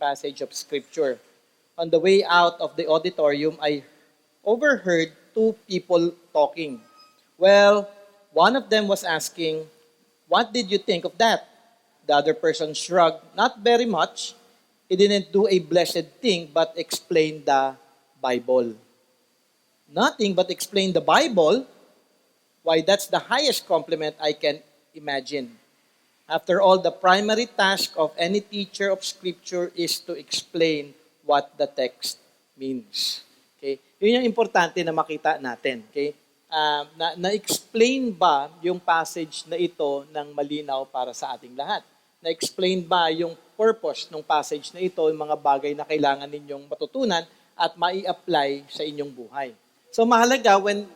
passage of Scripture. On the way out of the auditorium, I overheard two people talking. Well, one of them was asking, "What did you think of that?" The other person shrugged, "Not very much. He didn't do a blessed thing but explain the Bible." Nothing but explain the Bible? Why, that's the highest compliment I can imagine. After all, the primary task of any teacher of Scripture is to explain what the text means. Okay? Yun yung importante na makita natin. Okay? Na-explain ba yung passage na ito ng malinaw para sa ating lahat? Na-explain ba yung purpose ng passage na ito, yung mga bagay na kailangan ninyong matutunan at mai-apply sa inyong buhay? So mahalaga when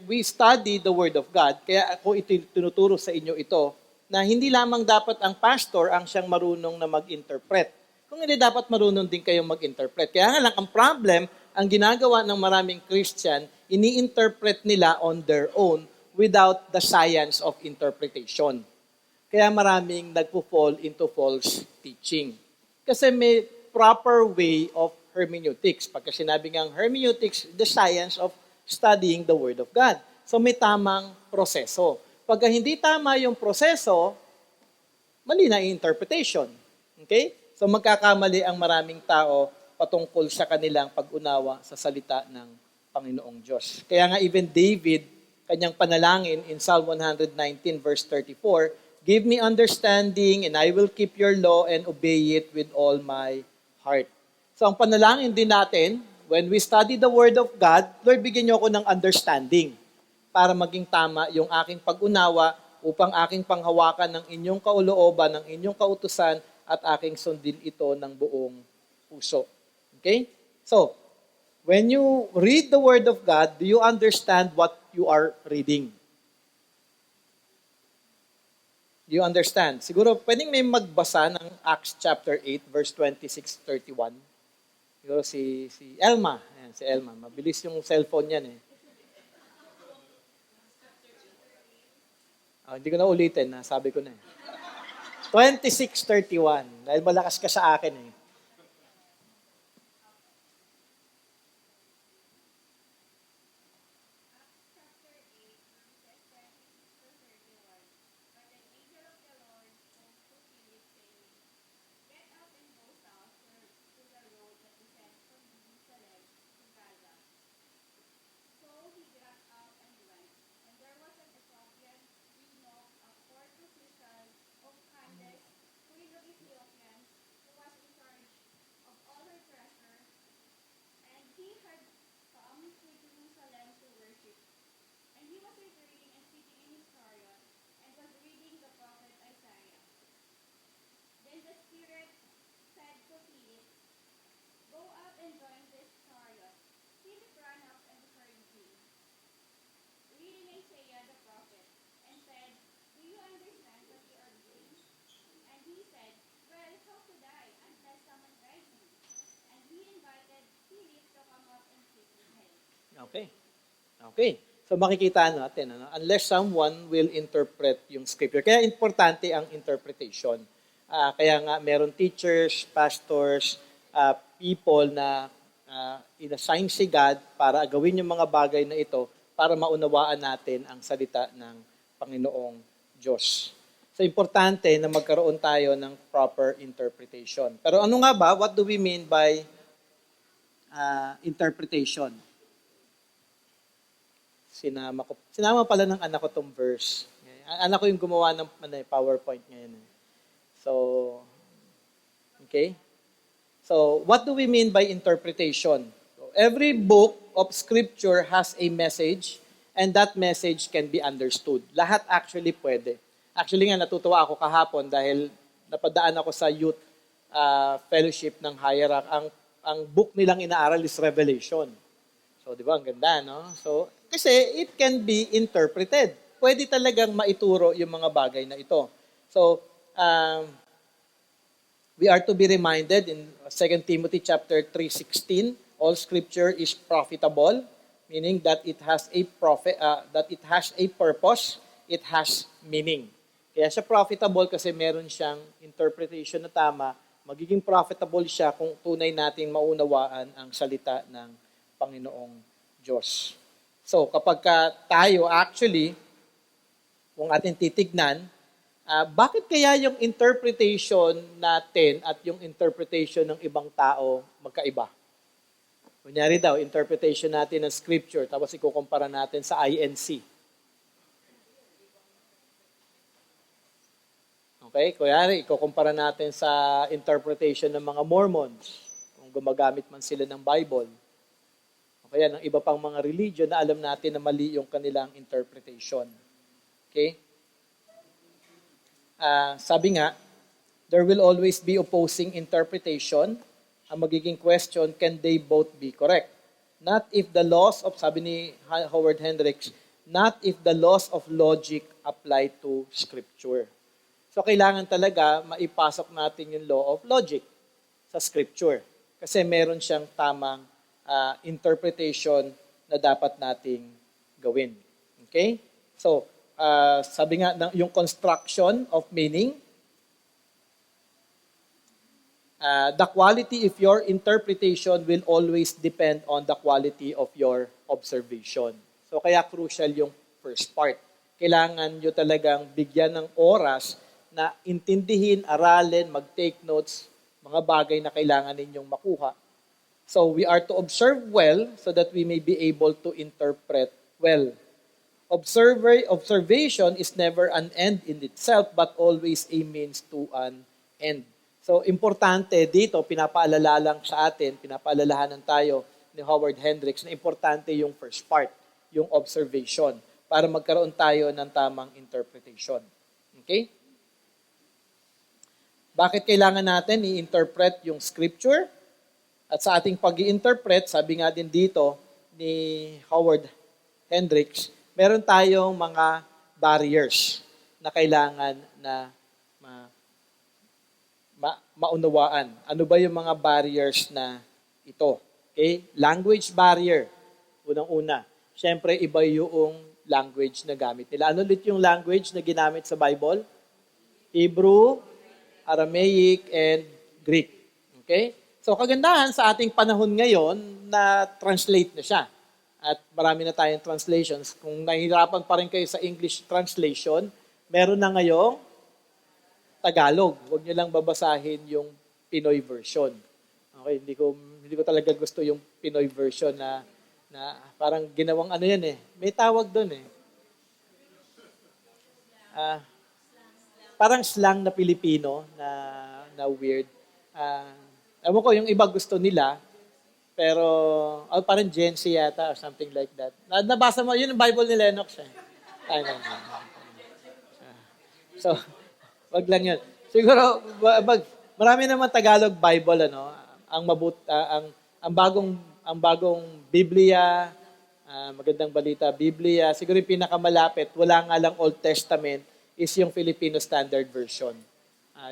we study the Word of God, kaya ako tinuturo sa inyo ito, na hindi lamang dapat ang pastor ang siyang marunong na mag-interpret. Kung hindi, dapat marunong din kayong mag-interpret. Kaya nga lang, ang problem, ang ginagawa ng maraming Christian, ini-interpret nila on their own without the science of interpretation. Kaya maraming nagpo-fall into false teaching. Kasi may proper way of hermeneutics. Pagka sinabi ngang hermeneutics, the science of studying the Word of God. So may tamang proseso. Pagka hindi tama yung proseso, mali na yung interpretation. Okay? So magkakamali ang maraming tao patungkol sa kanilang pag-unawa sa salita ng Panginoong Diyos. Kaya nga even David, kanyang panalangin in Psalm 119 verse 34, "Give me understanding and I will keep your law and obey it with all my heart." So ang panalangin din natin, when we study the Word of God, Lord, bigyan niyo ako ng understanding para maging tama yung aking pag-unawa upang aking panghawakan ng inyong kaulooban, ng inyong kautusan at aking sundin ito ng buong puso. Okay? So, when you read the Word of God, do you understand what you are reading? Do you understand? Siguro, pwedeng may magbasa ng Acts chapter 8, verse 26-31. Siguro si Elma. Ayan, si Elma. Mabilis yung cellphone yan eh. Hindi ko na ulitin, sabi ko na eh. 26:31. Dahil malakas ka sa akin eh. Okay. So makikita natin, unless someone will interpret yung scripture. Kaya importante ang interpretation. Kaya nga meron teachers, pastors, people na inassign si God para gawin yung mga bagay na ito para maunawaan natin ang salita ng Panginoong Diyos. So importante na magkaroon tayo ng proper interpretation. Pero ano nga ba? What do we mean by interpretation? Sinama pala ng anak ko tong verse. Anak ko yung gumawa ng PowerPoint ngayon. So, okay? So, what do we mean by interpretation? So, every book of Scripture has a message and that message can be understood. Lahat actually pwede. Actually nga, natutuwa ako kahapon dahil napadaan ako sa youth fellowship ng Hierarch. Ang book nilang inaaral is Revelation. So, di ba? Ang ganda, no? So, kasi it can be interpreted. Pwede talagang maituro yung mga bagay na ito. So, we are to be reminded in 2 Timothy chapter 3:16, all scripture is profitable, meaning that it has a purpose, it has meaning. Kaya siya profitable kasi meron siyang interpretation na tama, magiging profitable siya kung tunay natin maunawaan ang salita ng Panginoong Diyos. So, kapag tayo actually, kung atin titignan, bakit kaya yung interpretation natin at yung interpretation ng ibang tao magkaiba? Kunyari daw, interpretation natin ng scripture, tapos ikukumpara natin sa INC. Okay? Kunyari, ikukumpara natin sa interpretation ng mga Mormons, kung gumagamit man sila ng Bible. O kaya ng iba pang mga religion na alam natin na mali yung kanilang interpretation. Okay? Sabi nga, there will always be opposing interpretation. Ang magiging question, can they both be correct? Not if the laws of, sabi ni Howard Hendricks, not if the laws of logic apply to Scripture. So, kailangan talaga maipasok natin yung law of logic sa Scripture. Kasi meron siyang tamang interpretation na dapat nating gawin. Okay? So, sabi nga, yung construction of meaning, the quality of your interpretation will always depend on the quality of your observation. So, kaya crucial yung first part. Kailangan nyo talagang bigyan ng oras na intindihin, aralin, mag-take notes, mga bagay na kailangan ninyong makuha. So, we are to observe well so that we may be able to interpret well. Observation is never an end in itself, but always a means to an end. So, importante dito, pinapaalala lang sa atin, pinapaalalahanan tayo ni Howard Hendricks na importante yung first part, yung observation, para magkaroon tayo ng tamang interpretation. Okay? Bakit kailangan natin i-interpret yung scripture? At sa ating pag-i-interpret, sabi nga din dito ni Howard Hendricks, meron tayong mga barriers na kailangan na maunawaan. Ano ba yung mga barriers na ito? Okay? Language barrier. Unang-una. Siyempre, iba yung language na gamit nila. Ano ulit yung language na ginamit sa Bible? Hebrew, Aramaic, and Greek. Okay? So, kagandahan sa ating panahon ngayon na translate na siya. At marami na tayong translations. Kung nahihirapan pa rin kayo sa English translation, meron na ngayong Tagalog. Huwag niyo lang babasahin yung Pinoy version. Okay, hindi ko talaga gusto yung Pinoy version na parang ginawang ano yan eh. May tawag doon eh. Parang slang na Pilipino na weird. Ewan ko, yung iba gusto nila, pero, parang Gen Z yata or something like that. Nabasa mo, yun yung Bible ni Lennox eh. Ay, no. So, wag lang yun. Siguro, marami naman Tagalog Bible, ano, ang bagong Biblia, magandang balita, Biblia, siguro yung pinakamalapit, wala nga lang Old Testament, is yung Filipino Standard Version.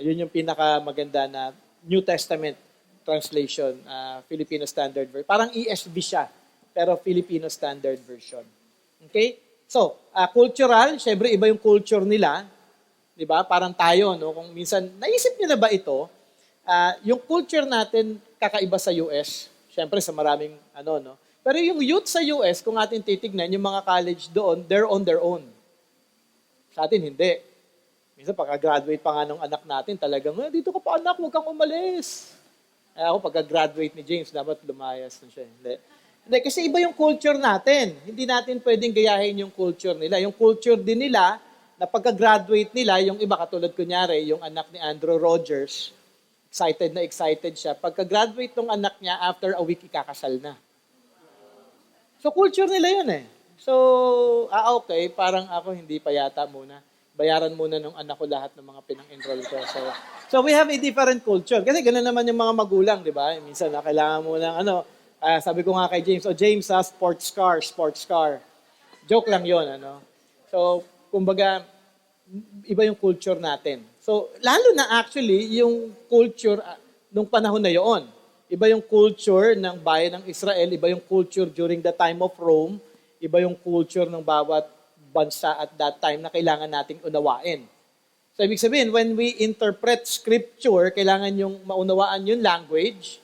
Yun yung pinakamaganda na New Testament translation, Filipino Standard Version. Parang ESV siya, pero Filipino Standard Version. Okay? So, cultural, syempre iba yung culture nila, 'di ba? Parang tayo, no? Kung minsan naisip niyo na ba ito? Yung culture natin kakaiba sa US, syempre sa maraming no? Pero yung youth sa US, kung atin titignan, yung mga college doon, they're on their own. Sa atin hindi. Minsan pagka-graduate pa nga ng anak natin, talagang, dito ka pa anak, huwag kang umalis. Ako, pagka-graduate ni James, dapat lumayas na siya. Hindi, kasi iba yung culture natin. Hindi natin pwedeng gayahin yung culture nila. Yung culture din nila, na pagka-graduate nila, yung iba, katulad kunyari, yung anak ni Andrew Rogers, excited siya. Pagka-graduate ng anak niya, after a week, ikakasal na. So, culture nila yun eh. So, okay, parang ako hindi pa yata muna. Bayaran muna ng anak ko lahat ng mga pinang-enroll ko. So we have a different culture. Kasi ganoon naman yung mga magulang, di ba? Minsan, kailangan mo ng sabi ko nga kay James, James, sports car. Joke lang yon ano? So, kumbaga, iba yung culture natin. So, lalo na actually, yung culture nung panahon na yon. Iba yung culture ng bayan ng Israel, iba yung culture during the time of Rome, iba yung culture ng bawat bansa at that time na kailangan nating unawain. So, ibig sabihin, when we interpret scripture, kailangan yung maunawaan yung language,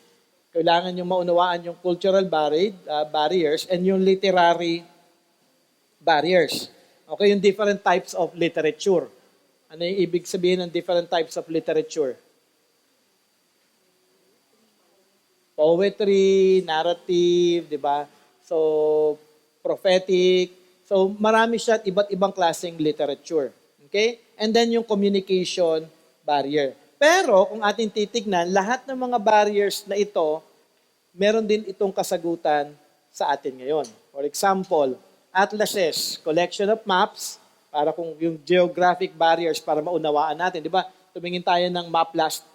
kailangan yung maunawaan yung cultural barriers, and yung literary barriers. Okay, yung different types of literature. Ano yung ibig sabihin ng different types of literature? Poetry, narrative, di ba? So, prophetic. So, marami siya at iba't ibang klaseng literature. Okay? And then yung communication barrier. Pero, kung ating titignan, lahat ng mga barriers na ito, meron din itong kasagutan sa atin ngayon. For example, atlases, collection of maps, para kung yung geographic barriers para maunawaan natin. Di ba? Tumingin tayo ng map last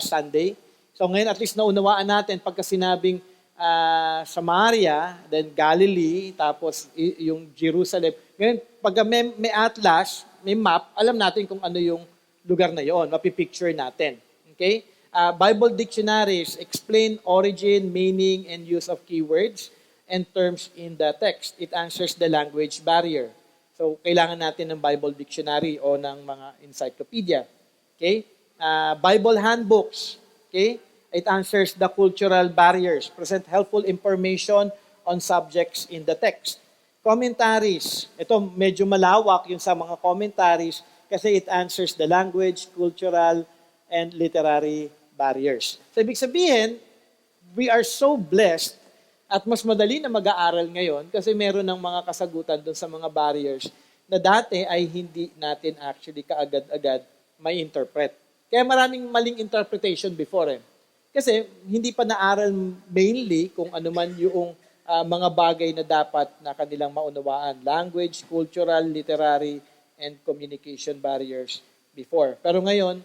Sunday. So ngayon at least naunawaan natin pagka sinabing Samaria, then Galilee, tapos yung Jerusalem. Ngayon, pagka may atlas, may map, alam natin kung ano yung lugar na yon, mapipicture natin. Okay? Bible dictionaries explain origin, meaning, and use of keywords and terms in the text. It answers the language barrier. So, kailangan natin ng Bible dictionary o ng mga encyclopedia. Okay? Bible handbooks. Okay? It answers the cultural barriers, present helpful information on subjects in the text. Commentaries. Ito, medyo malawak yung sa mga commentaries kasi it answers the language, cultural, and literary barriers. So, ibig sabihin, we are so blessed at mas madali na mag-aaral ngayon kasi meron ng mga kasagutan doon sa mga barriers na dati ay hindi natin actually kaagad-agad may interpret. Kaya maraming maling interpretation before eh. Kasi hindi pa naaral mainly kung ano man yung mga bagay na dapat na kanilang maunawaan. Language, cultural, literary, and communication barriers before. Pero ngayon,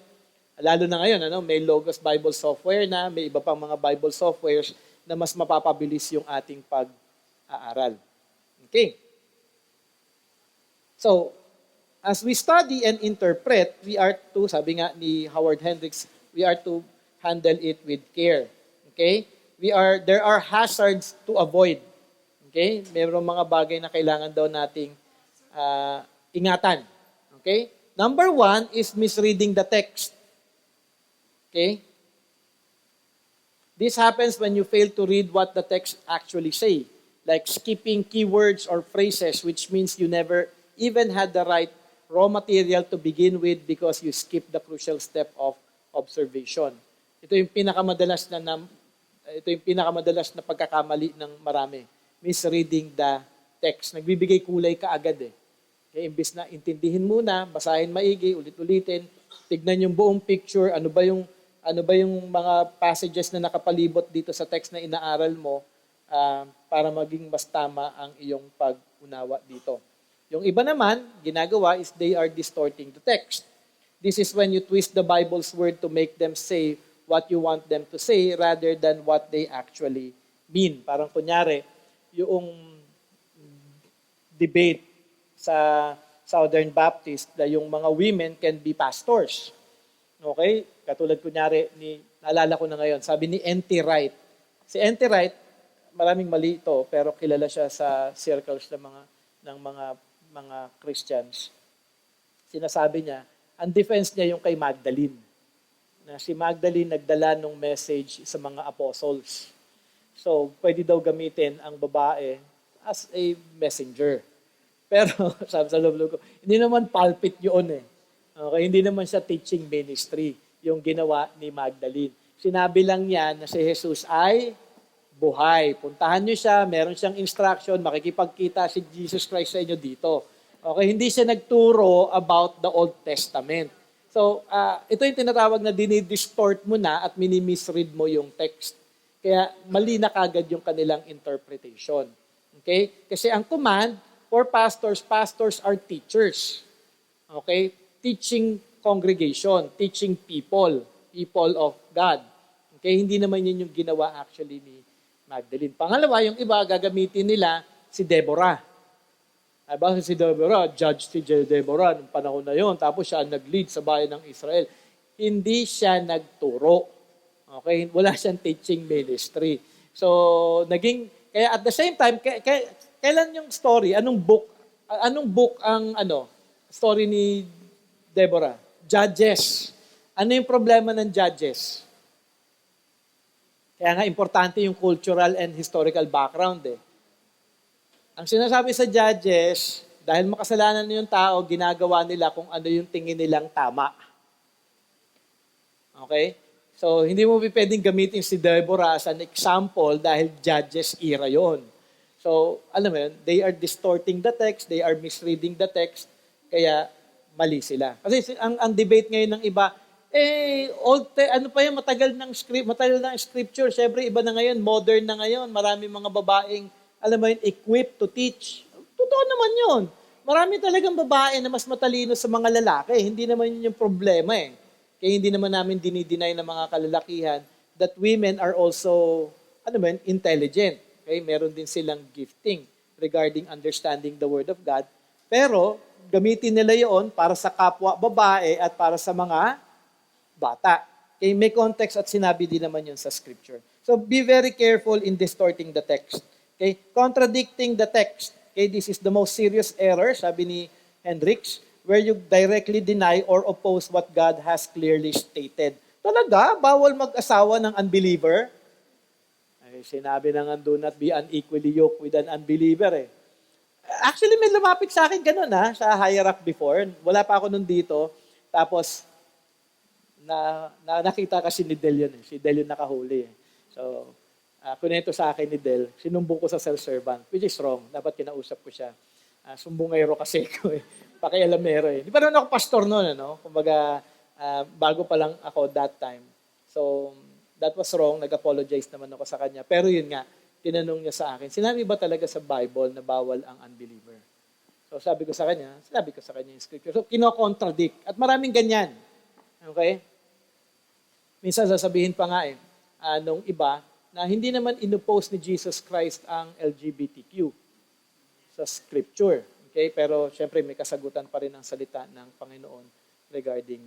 lalo na ngayon, may Logos Bible software na, may iba pang mga Bible softwares na mas mapapabilis yung ating pag-aaral. Okay. So, as we study and interpret, we are to, sabi nga ni Howard Hendricks, we are to handle it with care. Okay? There are hazards to avoid. Okay? Mayroong mga bagay na kailangan daw nating ingatan. Okay? Number 1 is misreading the text. Okay? This happens when you fail to read what the text actually say, like skipping keywords or phrases, which means you never even had the right raw material to begin with because you skipped the crucial step of observation. Ito yung pinakamadalas na pagkakamali ng marami. Misreading the text. Nagbibigay kulay ka agad eh. Kaya imbis na intindihin muna, basahin maigi, ulit-ulitin, tignan yung buong picture, ano ba yung mga passages na nakapalibot dito sa text na inaaral mo para maging mas tama ang iyong pag-unawa dito. Yung iba naman, ginagawa is they are distorting the text. This is when you twist the Bible's word to make them say what you want them to say rather than what they actually mean. Parang kunyari, yung debate sa Southern Baptist na yung mga women can be pastors. Okay? Katulad kunyari, naalala ko na ngayon, sabi ni N.T. Wright. Si N.T. Wright, maraming mali ito, pero kilala siya sa circles ng mga Christians. Sinasabi niya, ang defense niya yung kay Magdalene. Na si Magdalene nagdala ng message sa mga apostles. So, pwede daw gamitin ang babae as a messenger. Pero, sabi sa loob ko, hindi naman pulpit yun eh. Okay, hindi naman siya teaching ministry yung ginawa ni Magdalene. Sinabi lang niya na si Jesus ay buhay. Puntahan niyo siya, meron siyang instruction, makikipagkita si Jesus Christ sa inyo dito. Okay, hindi siya nagturo about the Old Testament. So, ito yung tinatawag na dinidistort mo na at minimisread mo yung text. Kaya mali na kagad yung kanilang interpretation. Okay? Kasi ang command for pastors are teachers. Okay? Teaching congregation, teaching people of God. Okay? Hindi naman yun yung ginawa actually ni Magdalene. Pangalawa, yung iba, gagamitin nila si Deborah. Diba? Si Deborah, judge si Deborah noong panahon na yon. Tapos siya nag-lead sa bayan ng Israel. Hindi siya nagturo. Okay? Wala siyang teaching ministry. So, kaya at the same time, kailan yung story? Anong book ang story ni Deborah? Judges. Ano yung problema ng judges? Kaya nga importante yung cultural and historical background eh. Ang sinasabi sa judges, dahil makasalanan yung tao, ginagawa nila kung ano yung tingin nilang tama. Okay? So, hindi mo pwedeng gamitin si Deborah as an example dahil judges era yon. So, alam mo yun, they are distorting the text, they are misreading the text, kaya mali sila. Kasi ang debate ngayon ng iba, ano pa yan, matagal ng scripture. Siyempre, iba na ngayon, modern na ngayon. Marami mga babaeng, alam mo yun, equipped to teach. Totoo naman yun. Marami talagang babae na mas matalino sa mga lalaki. Hindi naman yun yung problema eh. Kaya hindi naman namin dinideny ng mga kalalakihan that women are also, intelligent. Okay? Meron din silang gifting regarding understanding the Word of God. Pero, gamitin nila yon para sa kapwa babae at para sa mga bata. Okay, may context at sinabi din naman yun sa scripture. So be very careful in distorting the text. Okay, contradicting the text. Okay, this is the most serious error, sabi ni Hendricks, where you directly deny or oppose what God has clearly stated. Talaga, bawal mag-asawa ng unbeliever? Ay, sinabi na nga, do not be unequally yoked with an unbeliever eh. Actually, may lumapit sa akin ganun sa hierarch before. Wala pa ako nun dito. Tapos, nakita kasi ni Del yun. Si Del yung nakahuli. So, kunento sa akin ni Del, sinumbong ko sa self-servant, which is wrong. Dapat kinausap ko siya. Sumbongero kasi ko eh. Pakialamero eh. Di pa naman ako pastor noon, ano? Kumbaga, bago pa lang ako that time. So, that was wrong. Nag-apologize naman ako sa kanya. Pero yun nga, tinanong niya sa akin, sinabi ba talaga sa Bible na bawal ang unbeliever? So, sinabi ko sa kanya yung scripture. So, kino-contradict. At maraming ganyan. Okay? Minsan sasabihin pa nga nung iba, na hindi naman inopose ni Jesus Christ ang LGBTQ sa scripture. Okay? Pero syempre may kasagutan pa rin ang salita ng Panginoon regarding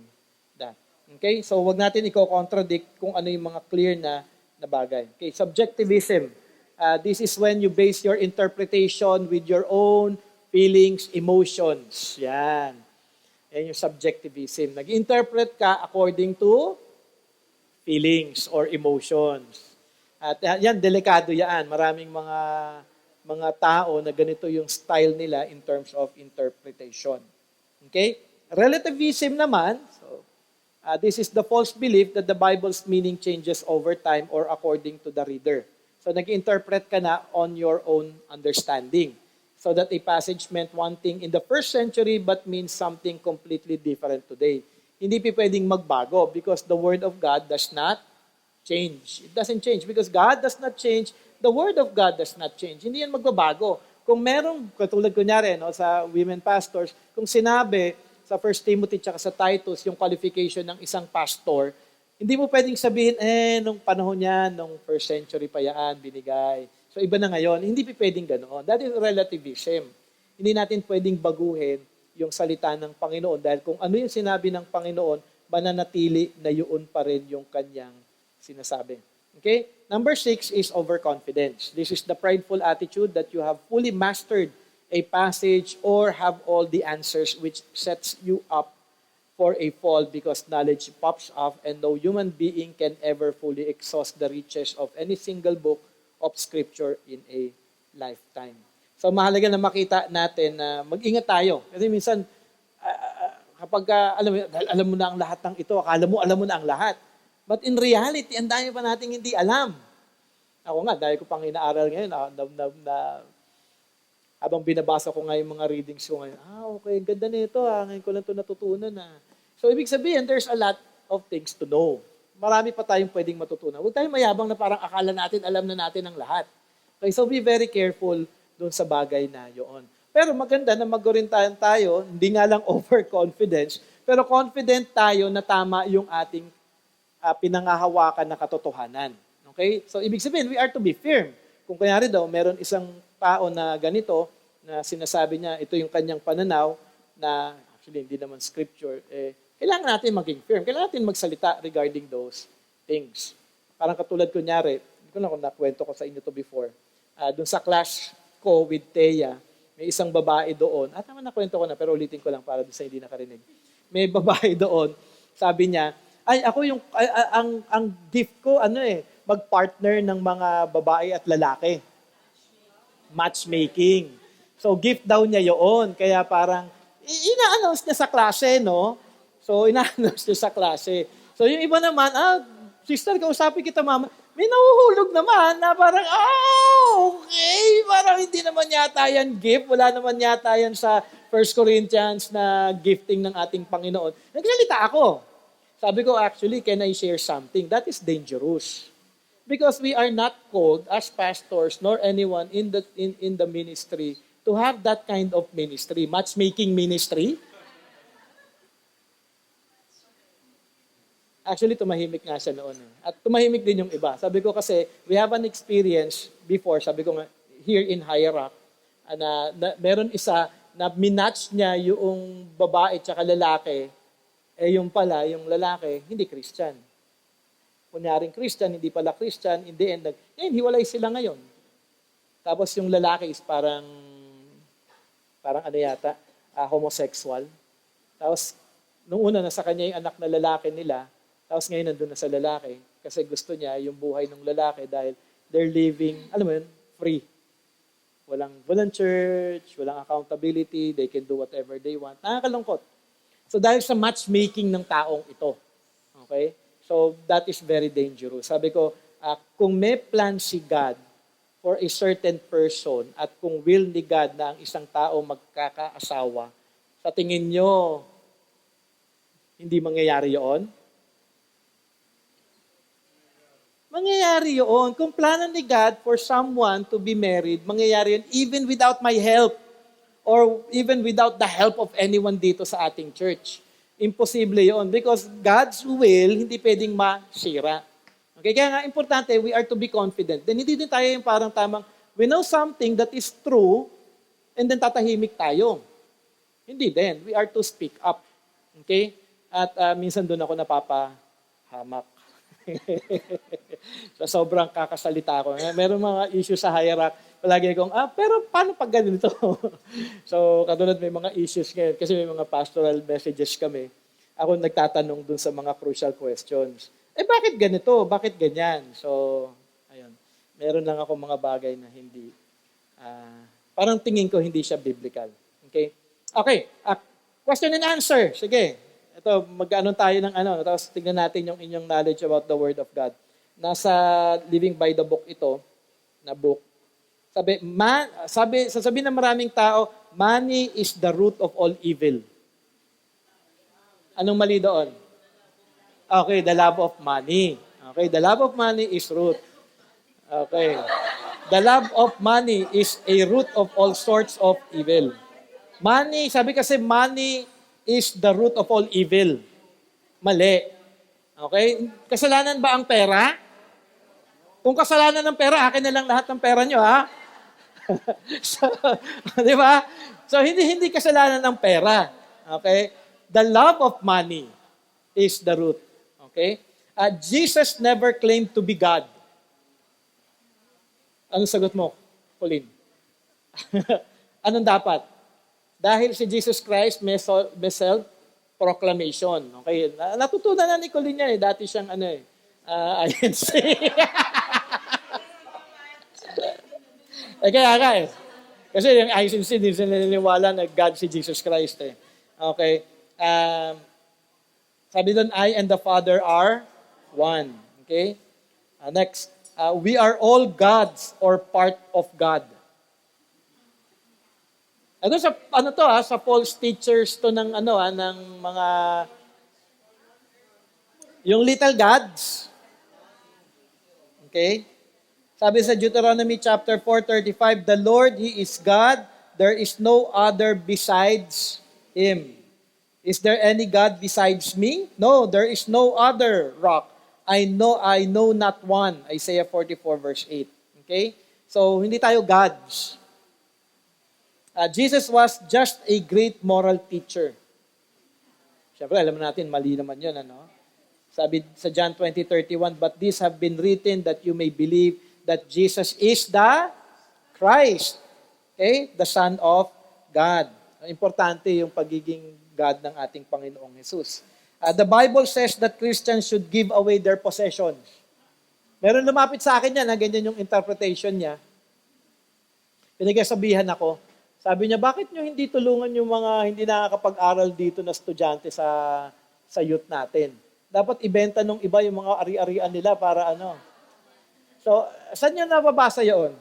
that. Okay? So wag natin i-contradict kung ano yung mga clear na bagay. Okay? Subjectivism. This is when you base your interpretation with your own feelings, emotions. Yan. Yan yung subjectivism. Nag-interpret ka according to feelings or emotions. At yan, delikado yan. Maraming mga tao na ganito yung style nila in terms of interpretation. Okay? Relativism naman, so, this is the false belief that the Bible's meaning changes over time or according to the reader. So nag-interpret ka na on your own understanding. So that a passage meant one thing in the first century but means something completely different today. Hindi pwedeng magbago because the Word of God does not change. It doesn't change because God does not change. The Word of God does not change. Hindi yan magbabago. Kung merong, katulad kunyari, sa women pastors, kung sinabi sa 1 Timothy at sa Titus yung qualification ng isang pastor, hindi mo pwedeng sabihin, nung panahon niya, nung first century pa yan, binigay. So iba na ngayon. Hindi pwedeng ganoon. That is relativism. Hindi natin pwedeng baguhin yung salita ng Panginoon dahil kung ano yung sinabi ng Panginoon, mananatili na yun pa rin yung kanyang sinasabi. Okay? Number 6 is overconfidence. This is the prideful attitude that you have fully mastered a passage or have all the answers which sets you up for a fall because knowledge pops off and no human being can ever fully exhaust the riches of any single book of Scripture in a lifetime. So mahalaga na makita natin na mag-ingat tayo. Kasi minsan, kapag alam mo na ang lahat ng ito, akala mo alam mo na ang lahat. But in reality, ang dami pa nating hindi alam. Ako nga, dahil ko pang inaaral ngayon, habang binabasa ko nga yung mga readings ko ngayon, okay, ganda nito, ngayon ko lang ito natutunan So ibig sabihin, there's a lot of things to know. Marami pa tayong pwedeng matutunan. Huwag tayong mayabang na parang akala natin, alam na natin ang lahat. Okay, so be very careful doon sa bagay na yun. Pero maganda na mag-orientahan tayo, hindi nga lang overconfidence, pero confident tayo na tama yung ating pinangahawakan na katotohanan. Okay? So, ibig sabihin, we are to be firm. Kung kanyari daw, meron isang tao na ganito, na sinasabi niya, ito yung kanyang pananaw, na actually hindi naman scripture, kailangan natin maging firm. Kailangan natin magsalita regarding those things. Parang katulad kunyari, hindi ko na kung nakwento ko sa inyo to before, doon sa class ko with Thea, may isang babae doon, naman nakwento ko na, pero ulitin ko lang para doon sa hindi nakarinig. may babae doon, sabi niya, ay ako yung, ang gift ko, magpartner ng mga babae at lalaki. Matchmaking. So, gift daw niya yun. Kaya parang, ina-announce niya sa klase, no? So, ina-announce niya sa klase. So, yung iba naman, sister, kausapin kita, mama. May nahuhulog naman na parang, okay. Parang hindi naman yata yan gift. Wala naman yata yan sa 1 Corinthians na gifting ng ating Panginoon. Nagsalita ako. Sabi ko, actually, can I share something? That is dangerous. Because we are not called as pastors nor anyone in the ministry to have that kind of ministry, matchmaking ministry. Actually, tumahimik nga siya noon. At tumahimik din yung iba. Sabi ko kasi, we have an experience before, sabi ko nga, here in Higher Rock, na meron isa na minatch niya yung babae at lalaki, yung pala, yung lalaki, hindi Christian. Kunyaring Christian, hindi pala Christian, in the end, hiwalay sila ngayon. Tapos yung lalaki is parang homosexual. Tapos, nung una, nasa kanya yung anak na lalaki nila, tapos ngayon nandun na sa lalaki, kasi gusto niya yung buhay ng lalaki dahil they're living, free. Walang church, walang accountability, they can do whatever they want. Nakakalungkot. So dahil sa matchmaking ng taong ito, okay? So, that is very dangerous. Sabi ko, kung may plan si God for a certain person at kung will ni God na ang isang tao magkakaasawa, sa tingin nyo, hindi mangyayari yun? Mangyayari yun. Kung plano ni God for someone to be married, mangyayari yun even without my help or even without the help of anyone dito sa ating church. Imposible yun because God's will hindi pwedeng masira. Okay, kaya nga importante, we are to be confident. Then hindi din tayo yung parang tamang, we know something that is true and then tatahimik tayo. Hindi din. We are to speak up. Okay? At minsan doon ako napapahamak. So, sobrang kakasalita ko. Meron mga issues sa hierarchy. Palagi akong, pero paano pag ganito? So, katulad may mga issues ngayon kasi may mga pastoral messages kami. Ako nagtatanong dun sa mga crucial questions. Bakit ganito? Bakit ganyan? So, ayun. Meron lang ako mga bagay na hindi, parang tingin ko hindi siya biblical. Okay? Okay. Question and answer. Sige. Ito, mag-ano tayo ng tapos tignan natin yung inyong knowledge about the Word of God. Nasa Living by the Book ito, na book. Sasabihin ng maraming tao, money is the root of all evil. Anong mali doon? Okay, the love of money. Okay, the love of money is root. Okay. The love of money is a root of all sorts of evil. Money, sabi kasi money is the root of all evil. Mali. Okay? Kasalanan ba ang pera? Kung kasalanan ng pera, akin na lang lahat ng pera nyo, ha? So, di ba? So, hindi kasalanan ng pera. Okay? The love of money is the root. Okay? Jesus never claimed to be God. Anong sagot mo, Colleen? Anong dapat? Dahil si Jesus Christ may self-proclamation. Okay? Natutunan na ni Colleen yan. Dati siyang INC. Kaya nga Kasi yung INC, din sila naniniwala na God si Jesus Christ Okay? Sabi doon, I and the Father are one. Okay? Next, we are all gods or part of God. Ito sa false teachers to ng ng mga yung little gods. Okay? Sabi sa Deuteronomy chapter 4:35, the Lord, He is God, there is no other besides Him. Is there any God besides me? No, there is no other rock. I know not one. Isaiah 44 verse 8. Okay? So, hindi tayo gods. Jesus was just a great moral teacher. Siyempre, alam natin, mali naman yun, Sabi sa John 20:31, but these have been written that you may believe that Jesus is the Christ. Okay? The Son of God. Importante yung pagiging God ng ating Panginoong Jesus. The Bible says that Christians should give away their possessions. Meron lumapit sa akin yan, ganyan yung interpretation niya. Pinagsasabihan ako. Sabi niya, bakit nyo hindi tulungan yung mga hindi nakakapag-aral dito na estudyante sa youth natin? Dapat ibenta nung iba yung mga ari-arian nila para ano. So, saan nyo nababasa yun?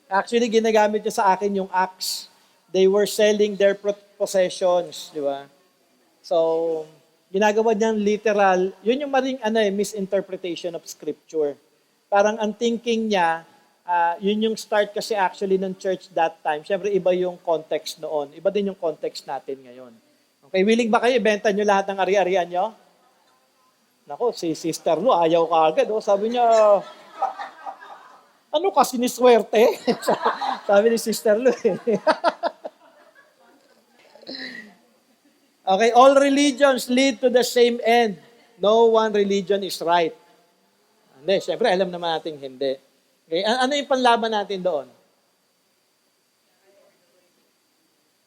Actually, ginagamit niya sa akin yung Acts. They were selling their possessions, di ba? So, ginagawa niyang literal, yun yung maring misinterpretation of Scripture. Parang ang thinking niya, yun yung start kasi actually ng church that time. Siyempre, iba yung context noon. Iba din yung context natin ngayon. Okay, willing ba kayo ibenta nyo lahat ng ari-arian nyo? Nako, si Sister Lu, ayaw ka agad. Oh. Sabi niya, ano ka, siniswerte? Sabi ni Sister Lu. Okay, all religions lead to the same end. No one religion is right. Hindi, syempre, alam naman natin hindi. Okay, ano yung panlaban natin doon?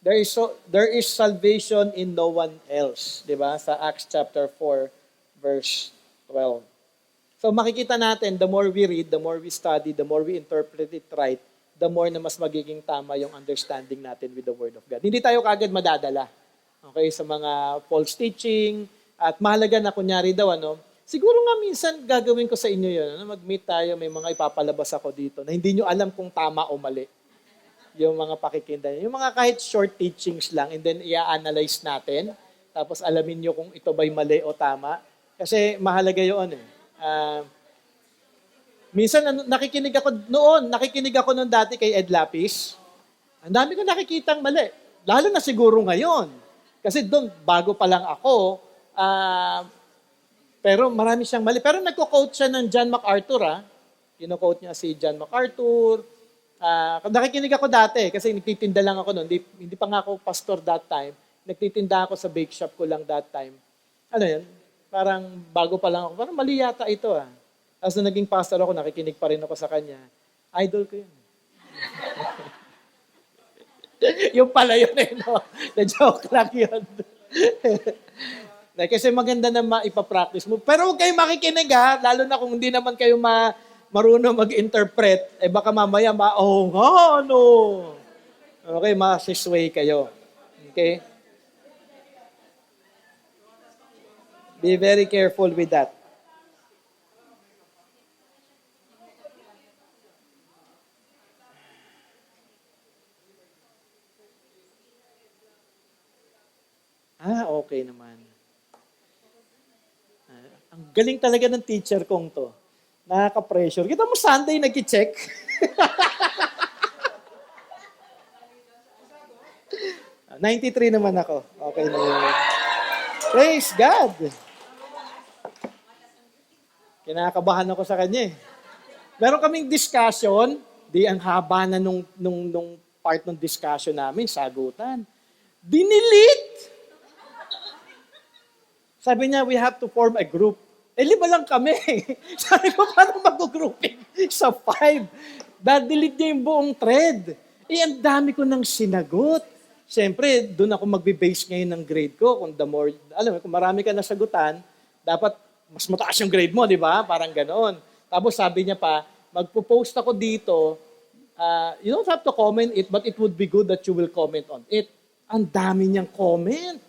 There is salvation in no one else. Diba? Sa Acts chapter 4, verse 12. So makikita natin, the more we read, the more we study, the more we interpret it right, the more na mas magiging tama yung understanding natin with the Word of God. Hindi tayo kagad madadala. Okay, sa mga false teaching, at mahalaga na kunyari daw, siguro nga minsan gagawin ko sa inyo yun, mag-meet tayo, may mga ipapalabas ako dito na hindi nyo alam kung tama o mali. Yung mga pakikinda. Yung mga kahit short teachings lang, and then i-analyze natin, tapos alamin nyo kung ito ba'y mali o tama. Kasi mahalaga yun minsan nakikinig ako noon dati kay Ed Lapis. Ang dami ko nakikitang mali. Lalo na siguro ngayon. Kasi doon, bago pa lang ako, pero marami siyang mali. Pero nagko-quote siya ng John MacArthur. Kino-quote niya si John MacArthur. Nakikinig ako dati kasi nagtitinda lang ako noon. Hindi pa nga ako pastor that time. Nagtitinda ako sa bake shop ko lang that time. Ano yun? Parang bago pa lang ako. Parang mali yata ito. Tapos nung naging pastor ako, nakikinig pa rin ako sa kanya. Idol ko yun. Yung pala yun no? Na-joke lang yun. Kasi maganda na maipapractice mo. Pero huwag kayo makikinig lalo na kung hindi naman kayo marunong mag-interpret, baka mamaya Okay, masisway kayo. Okay? Be very careful with that. Okay naman. Ang galing talaga ng teacher kong to. Nakaka-pressure. Kita mo Sunday nag-check. Ah, 93 naman ako. Okay na yun. Praise God! Kinakabahan ako sa kanya Meron kaming discussion, ang haba na nung part ng discussion namin, sagutan. Dinilit! Sabi niya, we have to form a group. 5 lang kami. Sabi ko, paano mag-grouping sa 5? Dadelete niya yung buong thread. Ang dami ko nang sinagot. Siyempre, doon ako magbe-base ngayon ng grade ko. Kung kung marami ka nasagutan, dapat mas mataas yung grade mo, di ba? Parang ganoon. Tapos sabi niya pa, magpo-post ako dito, you don't have to comment it, but it would be good that you will comment on it. Ang dami niyang comment.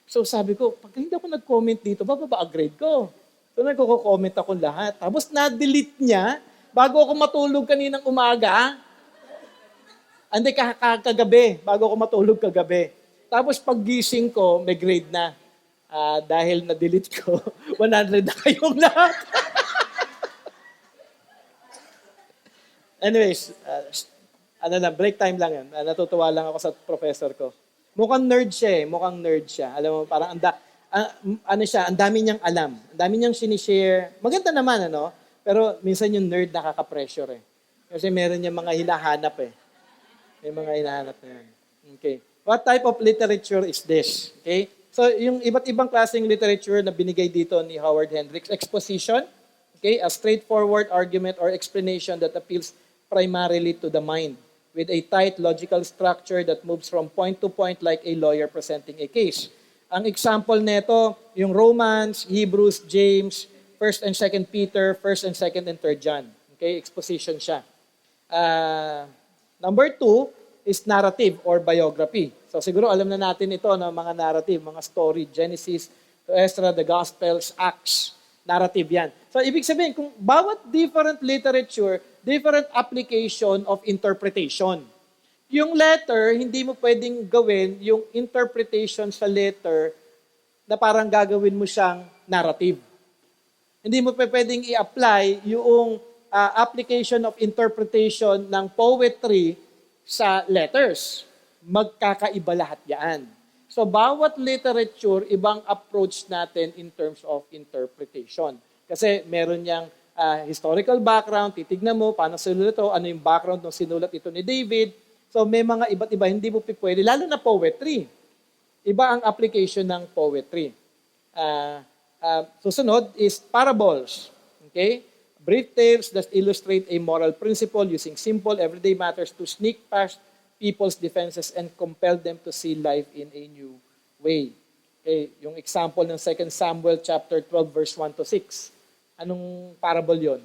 So sabi ko, pag hindi ako nag-comment dito, bababa ang grade ko. So nagko-comment ako lahat. Tapos na-delete niya, bago ako matulog kaninang umaga, kagabi, bago ako matulog kagabi. Tapos paggising ko, may grade na. Dahil na-delete ko, 100 na kayong lahat. Anyways, break time lang yan. Natutuwa lang ako sa professor ko. Mukhang nerd siya. Alam mo, parang ang dami niyang alam. Ang dami niyang sinishare. Maganda naman, Pero minsan yung nerd nakaka-pressure Kasi meron niya mga hinahanap May mga hinahanap na yan. Okay. What type of literature is this? Okay. So, yung iba't ibang klaseng literature na binigay dito ni Howard Hendricks, exposition, okay, a straightforward argument or explanation that appeals primarily to the mind. with a tight logical structure that moves from point to point like a lawyer presenting a case. Ang example nito, yung Romans, Hebrews, James, 1st and 2nd Peter, 1st and 2nd and 3rd John. Okay, exposition siya. Number 2 is narrative or biography. So siguro alam na natin ito ng mga narrative, mga story, Genesis to Ezra, the Gospels, Acts, narrative yan. So ibig sabihin, kung bawat different literature, different application of interpretation. Yung letter, hindi mo pwedeng gawin yung interpretation sa letter na parang gagawin mo siyang narrative. Hindi mo pwedeng i-apply yung application of interpretation ng poetry sa letters. Magkakaiba lahat yan. So, bawat literature, ibang approach natin in terms of interpretation. Kasi meron niyang historical background, titignan mo, paano sinulat ito, ano yung background ng sinulat ito ni David. So, may mga iba't iba, hindi mo pwede, lalo na poetry. Iba ang application ng poetry. Susunod is parables. Okay? Brief tales that illustrate a moral principle using simple, everyday matters to sneak past people's defenses and compel them to see life in a new way. Okay? Yung example ng 2 Samuel chapter 12, verse 1 to 6. Anong parable yon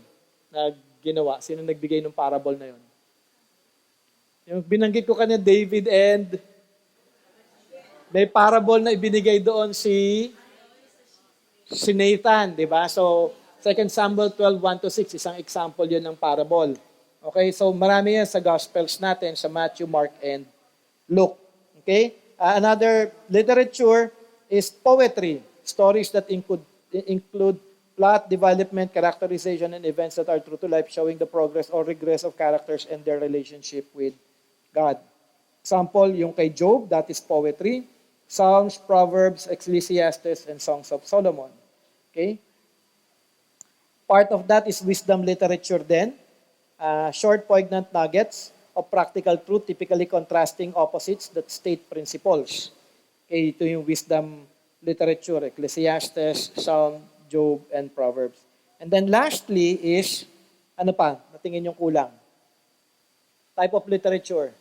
na ginawa? Sino nagbigay ng parable na yon? Yung binanggit ko kanina, David and may parable na ibinigay doon si Nathan, di ba? So, 2 Samuel 12, 1 to 6, isang example yun ng parable. Okay, so marami yan sa Gospels natin, sa Matthew, Mark, and Luke. Okay? Another literature is poetry, stories that include plot, development, characterization, and events that are true to life, showing the progress or regress of characters and their relationship with God. Example, yung kay Job, that is poetry. Psalms, Proverbs, Ecclesiastes, and Songs of Solomon. Okay? Part of that is wisdom literature then. Short, poignant nuggets of practical truth, typically contrasting opposites that state principles. Okay, ito yung wisdom literature, Ecclesiastes, Psalm, Job, and Proverbs. And then lastly is, ano pa? Natingin yung kulang. Type of literature.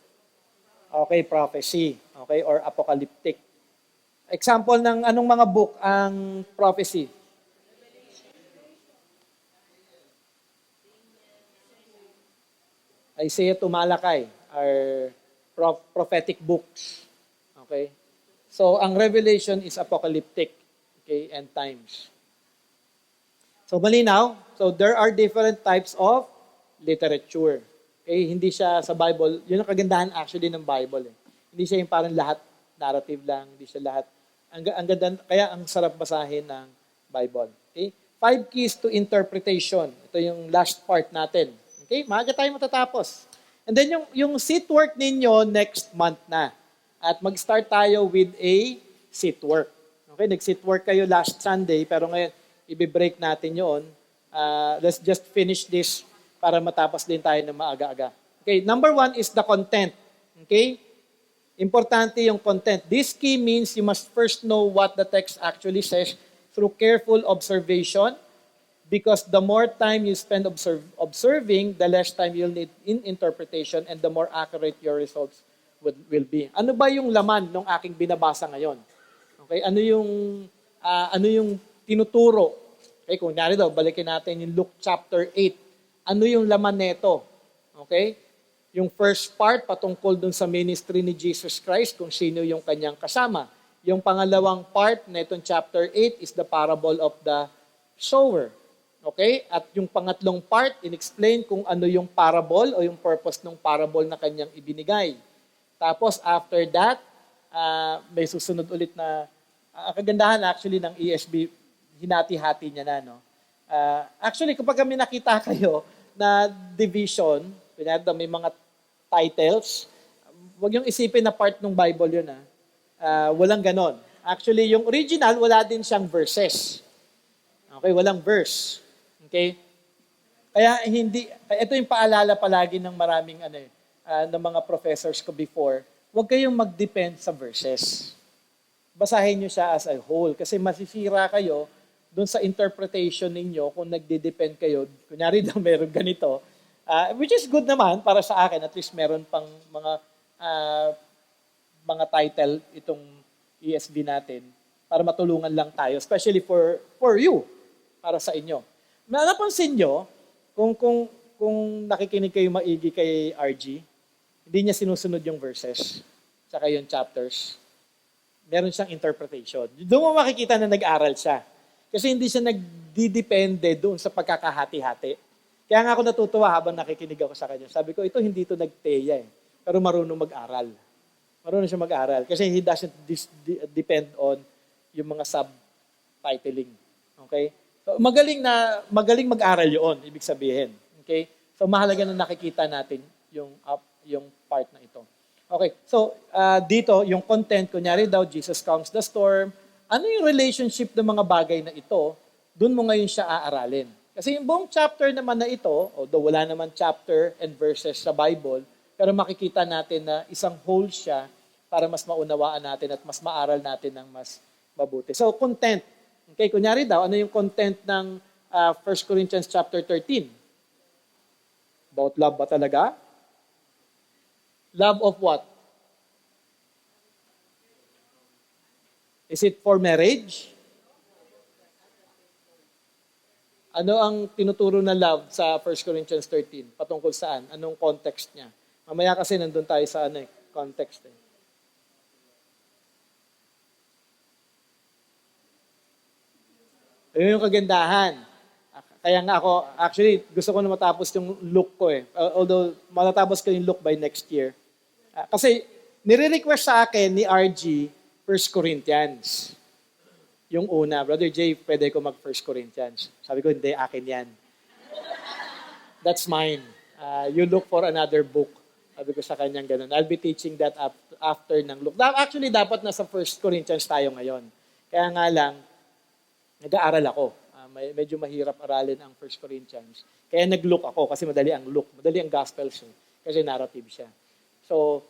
Okay, prophecy. Okay, or apocalyptic. Example ng anong mga book ang prophecy? Isaiah to Malachi are prophetic books. Okay? So, ang Revelation is apocalyptic. Okay? End times. So, malinaw. So, there are different types of literature. Okay? Hindi siya sa Bible. Yun ang kagandahan actually ng Bible. Hindi siya yung parang lahat narrative lang. Hindi siya lahat. Ang ganda, kaya ang sarap basahin ng Bible. Okay? 5 keys to interpretation. Ito yung last part natin. Okay? Maaga tayo matatapos. And then yung seat work ninyo next month na. At mag-start tayo with a seat work. Okay? Nag-seat work kayo last Sunday, pero ngayon, i-break natin yun. Let's just finish this para matapos din tayo ng maaga-aga. Okay, number 1 is the content. Okay? Importante yung content. This key means you must first know what the text actually says through careful observation, because the more time you spend observing, the less time you'll need in interpretation and the more accurate your results will be. Ano ba yung laman ng aking binabasa ngayon? Okay, ano yung tinuturo? Okay, kung nari daw, balikin natin yung Luke chapter 8. Ano yung laman nito? Okay? Yung first part, patungkol dun sa ministry ni Jesus Christ, kung sino yung kanyang kasama. Yung pangalawang part na itong chapter 8 is the parable of the sower. Okay? At yung pangatlong part, in-explain kung ano yung parable o yung purpose ng parable na kanyang ibinigay. Tapos, after that, may susunod ulit na, kagandahan actually ng ESB, hinati-hati niya na, no? Actually, kapag kami nakita kayo na division, may mga titles, huwag yung isipin na part ng Bible yun, walang ganon. Actually, yung original, wala din siyang verses. Okay, walang verse. Okay? Kaya ito yung paalala palagi ng maraming ng mga professors ko before, huwag kayong mag-depend sa verses. Basahin nyo siya as a whole kasi masisira kayo dun sa interpretation ninyo kung nagde-depend kayo. Kunyari daw meron ganito, Which is good naman para sa akin. At least meron pang ah, mga title itong ESV natin para matulungan lang tayo, especially for you, para sa inyo. Napansin nyo, kung nakikinig kayo maigi kay RG, hindi niya sinusunod yung verses, tsaka yung chapters. Meron siyang interpretation. Doon mo makikita na nag-aral siya. Kasi hindi siya nagdidepende doon sa pagkakahati-hati. Kaya nga ako natutuwa habang nakikinig ako sa kanya. Sabi ko, ito hindi ito nagteya eh. Pero marunong mag-aral. Marunong siya mag-aral. Kasi he doesn't depend on yung mga subtitling. Okay? So, magaling mag-aral yun, ibig sabihin. Okay? So, mahalaga na nakikita natin yung part na ito. Okay, so dito, yung content, kunyari daw, Jesus calms the storm. Ano yung relationship ng mga bagay na ito? Doon mo ngayon siya aaralin. Kasi yung buong chapter naman na ito, although wala naman chapter and verses sa Bible, pero makikita natin na isang whole siya para mas maunawaan natin at mas maaral natin ng mas mabuti. So, content. Okay, kunyari daw, ano yung content ng 1 Corinthians chapter 13? About love ba talaga? Love of what? Is it for marriage? Ano ang tinuturo na love sa 1 Corinthians 13? Patungkol saan? Anong context niya? Mamaya kasi nandun tayo sa context. Ayun yung kagandahan. Kaya nga ako, actually, gusto ko na matapos yung look ko eh. Although, matatapos ko yung look by next year. Kasi, nire-request sa akin ni RG, 1 Corinthians. Yung una, Brother Jay, pwede ko mag 1 Corinthians. Sabi ko, hindi, akin yan. That's mine. You look for another book. Sabi ko sa kanyang ganun. I'll be teaching that after ng look. Actually, dapat nasa 1 Corinthians tayo ngayon. Kaya nga lang, nag-aaral ako. Medyo mahirap aralin ang 1 Corinthians. Kaya nag-look ako kasi madali ang look. Madali ang Gospels kasi narrative siya. So,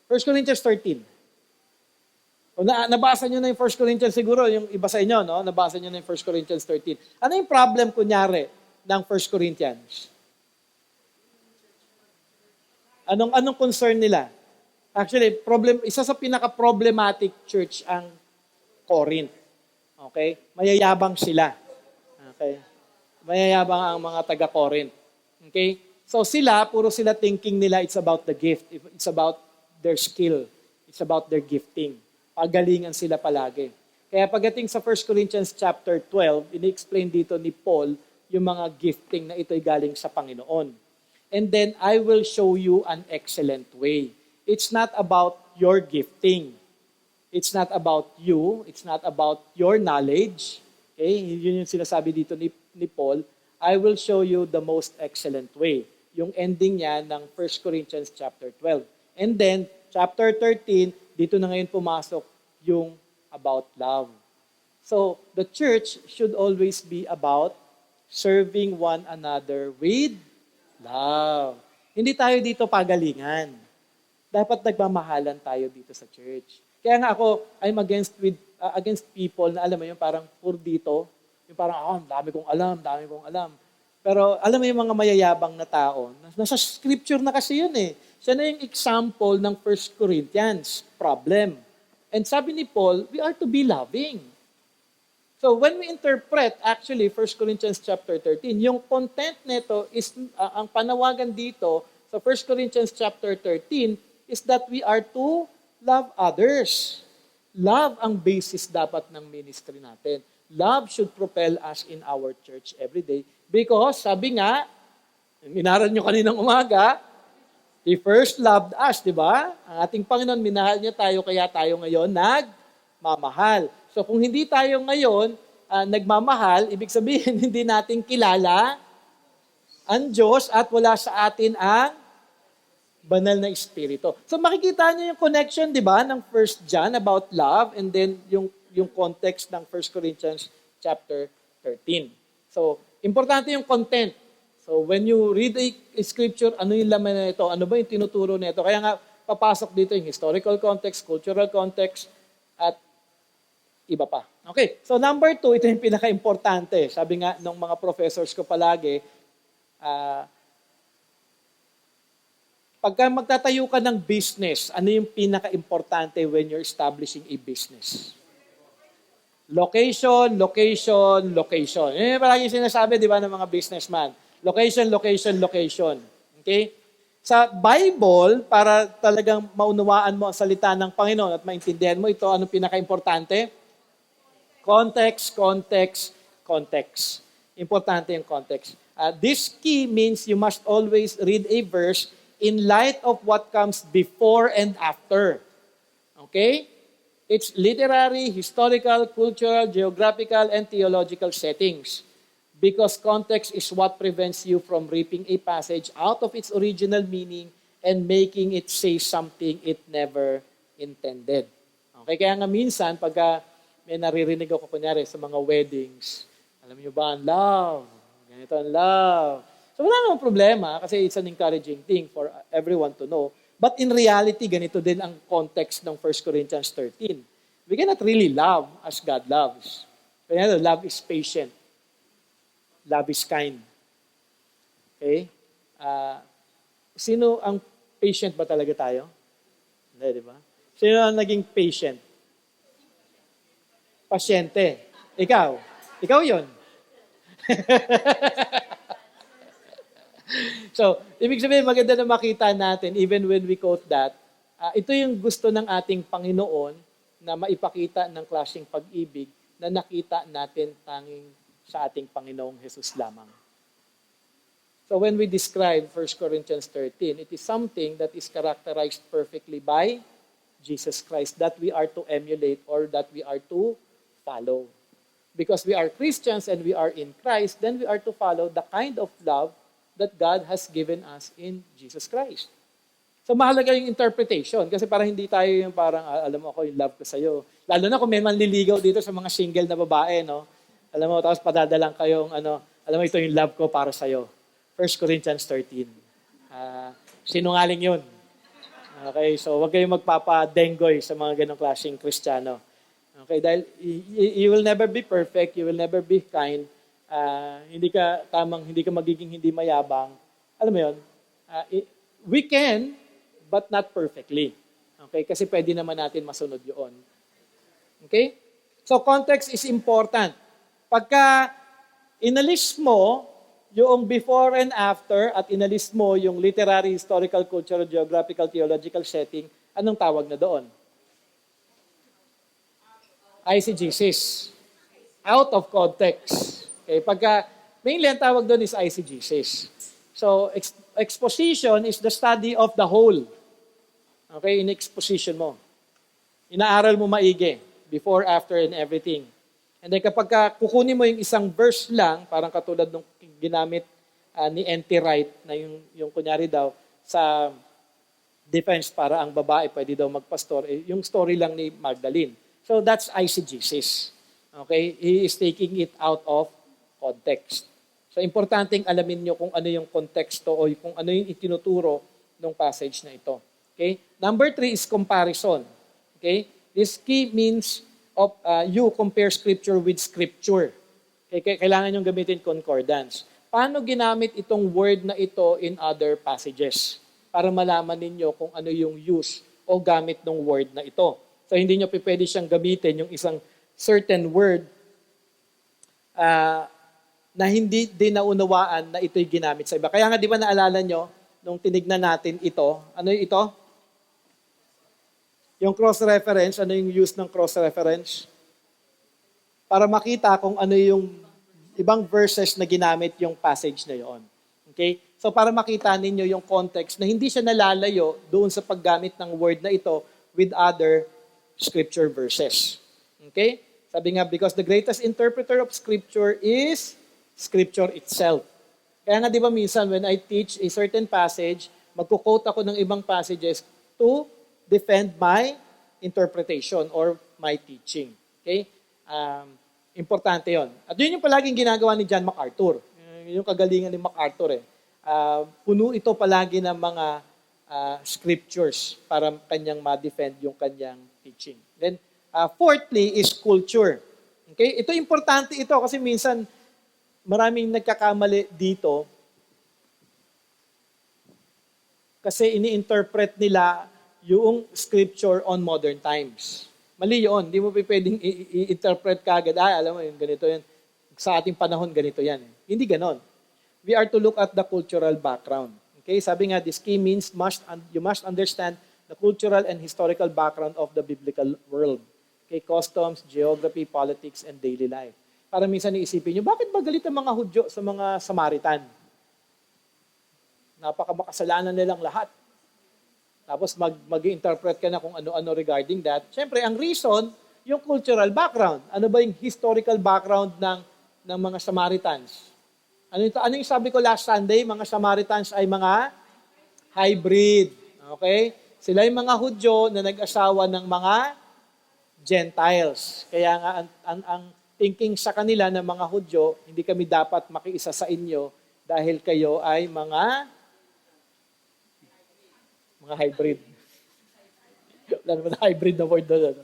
1 Corinthians 13. Kung nabasa nyo na yung 1 Corinthians siguro, yung iba sa inyo, no? Nabasa nyo na yung 1 Corinthians 13. Ano yung problem, kunyari, ng 1 Corinthians? Anong concern nila? Actually, isa sa pinaka-problematic church ang Corinth. Okay? Mayayabang sila. Okay? Mayayabang ang mga taga-Corinth. Okay? So puro sila thinking nila it's about the gift. It's about their skill. It's about their gifting. Pagalingan sila palagi. Kaya pagdating sa 1 Corinthians chapter 12, ini-explain dito ni Paul yung mga gifting na ito'y galing sa Panginoon. And then, I will show you an excellent way. It's not about your gifting. It's not about you. It's not about your knowledge. Okay? Yun yung sinasabi dito ni Paul. I will show you the most excellent way. Yung ending niya ng 1 Corinthians chapter 12. And then, chapter 13, dito na ngayon pumasok yung about love. So, the church should always be about serving one another with love. Hindi tayo dito pagalingan. Dapat nagmamahalan tayo dito sa church. Kaya nga ako, I'm against people na alam mo yung parang pur dito. Yung parang, dami kong alam. Pero alam mo yung mga mayayabang na tao, nasa scripture na kasi yun eh. Siya na yung example ng 1 Corinthians problem. And sabi ni Paul, we are to be loving. So when we interpret actually 1 Corinthians chapter 13, yung content nito is, ang panawagan dito sa 1 Corinthians chapter 13 is that we are to love others. Love ang basis dapat ng ministry natin. Love should propel us in our church every day. Because, sabi nga, inaral nyo kaninang umaga, He first loved us, di ba? Ang ating Panginoon, minahal niya tayo, kaya tayo ngayon nagmamahal. So kung hindi tayo ngayon nagmamahal, ibig sabihin, hindi natin kilala ang Diyos at wala sa atin ang banal na Espiritu. So makikita niyo yung connection, di ba, ng 1 John about love and then yung context ng 1 Corinthians chapter 13. So, importante yung content. So, when you read a scripture, ano yung laman na ito? Ano ba yung tinuturo na ito? Kaya nga, papasok dito yung historical context, cultural context, at iba pa. Okay, so number 2, ito yung pinaka-importante. Sabi nga ng mga professors ko palagi, Pagka magtatayo ka ng business, ano yung pinaka-importante when you're establishing a business? Location, location, location. Yun yung palagi sinasabi, di ba, ng mga businessman. Location, location, location. Okay? Sa Bible, para talagang maunawaan mo ang salita ng Panginoon at maintindihan mo ito, anong pinaka-importante? Context, context, context. Importante yung context. This key means you must always read a verse in light of what comes before and after. Okay? It's literary, historical, cultural, geographical, and theological settings. Because context is what prevents you from ripping a passage out of its original meaning and making it say something it never intended. Okay, kaya nga minsan, pagka may naririnig ako kunyari sa mga weddings, alam niyo ba, ang love, ganito ang love. So wala namang problema kasi it's an encouraging thing for everyone to know. But in reality, ganito din ang context ng 1 Corinthians 13. We cannot really love as God loves. Kaya love is patient. Love is kind. Okay? Sino ang patient ba talaga tayo? Hindi, di ba? Sino ang naging patient? Pasyente. Ikaw. Ikaw yon. So, ibig sabihin, maganda na makita natin, even when we quote that, ito yung gusto ng ating Panginoon na maipakita ng klaseng pag-ibig na nakita natin tanging sa ating Panginoong Jesus lamang. So when we describe 1 Corinthians 13, it is something that is characterized perfectly by Jesus Christ that we are to emulate or that we are to follow. Because we are Christians and we are in Christ, then we are to follow the kind of love that God has given us in Jesus Christ. So mahalaga yung interpretation kasi para hindi tayo yung parang, alam mo ako, yung love ko sa'yo. Lalo na kung may manliligaw dito sa mga single na babae, no? Alam mo, tapos padadalang kayong, alam mo, ito yung love ko para sa'yo. 1 Corinthians 13. Sinungaling yun. Okay, so wag kayong magpapadenggoy sa mga ganong klaseng Kristiyano. Okay, dahil you will never be perfect, you will never be kind, hindi ka magiging hindi mayabang. Alam mo yun, we can, but not perfectly. Okay, kasi pwede naman natin masunod yun. Okay? So context is important. Pagka inalis mo yung before and after at inalis mo yung literary, historical, cultural, geographical, theological setting, anong tawag na doon? Eisegesis. Out of context. Okay, pagka mainly ang tawag doon is eisegesis. So exposition is the study of the whole. Okay, in exposition mo. Inaaral mo maigi before, after, and everything. And then kapag kukunin mo yung isang verse lang, parang katulad nung ginamit ni N.T. Wright, na yung kunyari daw, sa defense para ang babae pwede daw magpastor, yung story lang ni Magdalene. So that's eisegesis. Okay? He is taking it out of context. So importanteng alamin nyo kung ano yung konteksto o kung ano yung itinuturo ng passage na ito. Okay? Number 3 is comparison. Okay? This key means of you compare scripture with scripture. Okay, kailangan nyo gamitin concordance. Paano ginamit itong word na ito in other passages? Para malaman ninyo kung ano yung use o gamit ng word na ito. So hindi nyo pwede siyang gamitin yung isang certain word na hindi din naunawaan na ito'y ginamit sa iba. Kaya nga di ba naalala nyo, nung tinignan natin ito, ano yung ito? Yung cross-reference, ano yung use ng cross-reference? Para makita kung ano yung ibang verses na ginamit yung passage na yon. Okay? So para makita ninyo yung context na hindi siya nalalayo doon sa paggamit ng word na ito with other scripture verses. Okay? Sabi nga, because the greatest interpreter of scripture is scripture itself. Kaya nga di ba minsan when I teach a certain passage, magkukote ako ng ibang passages to defend my interpretation or my teaching. Okay? Importante yon. At yun yung palaging ginagawa ni John MacArthur. Yung kagalingan ni MacArthur eh. Puno ito palagi ng mga scriptures para kanyang ma-defend yung kanyang teaching. Then, fourthly is culture. Okay? Ito importante ito kasi minsan maraming nagkakamali dito. Kasi ini-interpret nila yung scripture on modern times. Mali yun. Hindi mo pwedeng i-interpret kagad, alam mo yun, ganito yan. Sa ating panahon, ganito yan. Hindi ganon. We are to look at the cultural background. Okay, sabi nga, this key means you must understand the cultural and historical background of the biblical world. Okay, customs, geography, politics, and daily life. Para minsan iisipin nyo, bakit ba galit ang mga Hudyo sa mga Samaritan? Napakamakasalanan nilang lahat. Tapos mag-interpret ka na kung ano-ano regarding that. Siyempre, ang reason, yung cultural background. Ano ba yung historical background ng mga Samaritans? Ano yung sabi ko last Sunday? Mga Samaritans ay mga hybrid. Okay? Sila yung mga Hudyo na nag-asawa ng mga Gentiles. Kaya nga, ang thinking sa kanila ng mga Hudyo, hindi kami dapat makiisa sa inyo dahil kayo ay mga hybrid. Wala naman hybrid na word doon.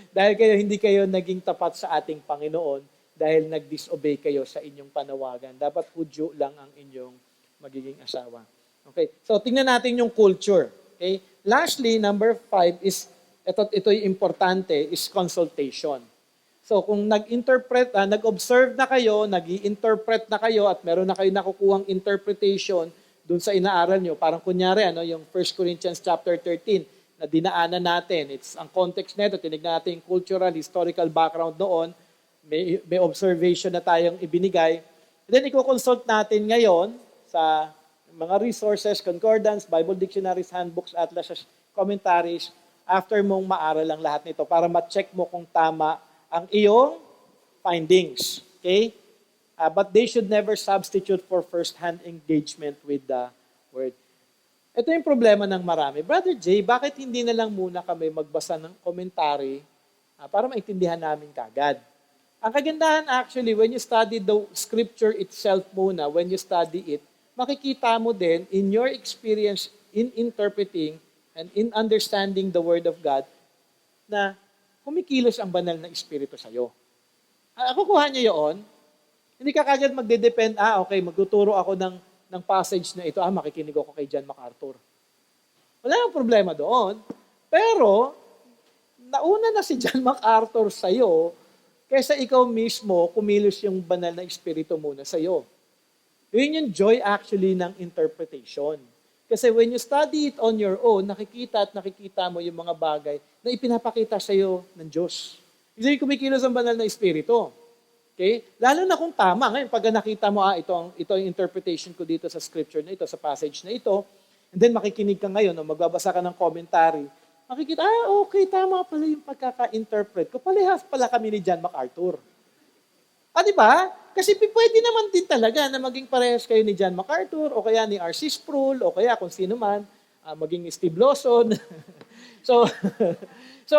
Dahil hindi kayo naging tapat sa ating Panginoon dahil nag-disobey kayo sa inyong panawagan. Dapat Hudyo lang ang inyong magiging asawa. Okay? So, tingnan natin yung culture. Okay? Lastly, number 5 is, ito yung importante, is consultation. So, kung nag-observe na kayo, nag-i-interpret na kayo, at meron na kayo nakukuhang interpretation dun sa inaaral nyo, parang kunyari, yung 1 Corinthians chapter 13, na dinaanan natin. Ang context nito, tinignan natin yung cultural, historical background noon, may observation na tayong ibinigay. And then, i-consult natin ngayon sa mga resources, concordance, Bible dictionaries, handbooks, atlases, commentaries, after mong maaral ang lahat nito para ma-check mo kung tama ang iyong findings. Okay? But they should never substitute for first-hand engagement with the Word. Ito yung problema ng marami. Brother Jay, bakit hindi na lang muna kami magbasa ng commentary para maintindihan namin kagad? Ang kagandahan actually, when you study the scripture itself muna, when you study it, makikita mo din in your experience in interpreting and in understanding the Word of God na kumikilos ang banal na Espiritu sa'yo. Ako kuha niyo yun, hindi ka kagad magde-depend, okay, magtuturo ako ng passage na ito, makikinig ako kay John MacArthur. Wala nang problema doon. Pero, nauna na si John MacArthur sa'yo, kaysa ikaw mismo, kumilos yung banal na Espiritu muna sa'yo. Yun yung joy actually ng interpretation. Kasi when you study it on your own, nakikita mo yung mga bagay na ipinapakita sa'yo ng Diyos. Kasi kumikilos ang banal na Espiritu. Okay? Lalo na kung tama. Ngayon, pag nakita mo, ito ang interpretation ko dito sa scripture na ito, sa passage na ito, and then makikinig ka ngayon, magbabasa ka ng commentary, makikita, okay, tama pala yung pagkaka-interpret ko. Palihas pala kami ni John MacArthur. Di ba? Kasi pwede naman din talaga na maging parehas kayo ni John MacArthur, o kaya ni R.C. Sproul, o kaya kung sino man, maging ni Steve Lawson. so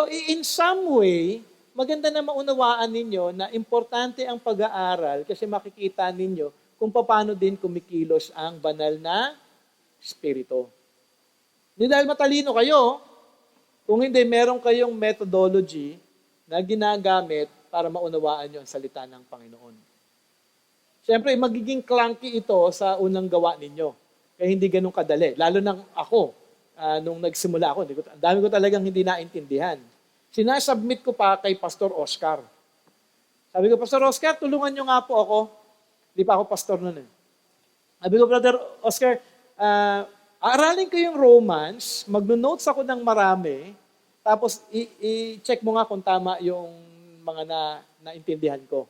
in some way, maganda na maunawaan ninyo na importante ang pag-aaral kasi makikita ninyo kung paano din kumikilos ang banal na Espiritu. Hindi dahil matalino kayo, kung hindi, meron kayong methodology na ginagamit para maunawaan nyo ang salita ng Panginoon. Siyempre, magiging clunky ito sa unang gawa ninyo. Kaya hindi ganun kadali. Lalo nang ako, nung nagsimula ako, ang dami ko talagang hindi naintindihan. Sinasubmit ko pa kay Pastor Oscar. Sabi ko, Pastor Oscar, tulungan nyo nga po ako. Hindi pa ako pastor nun. Sabi ko, Brother Oscar, aralin ko yung Romans, magno-notes ako ng marami, tapos i-check mo nga kung tama yung mga naintindihan ko.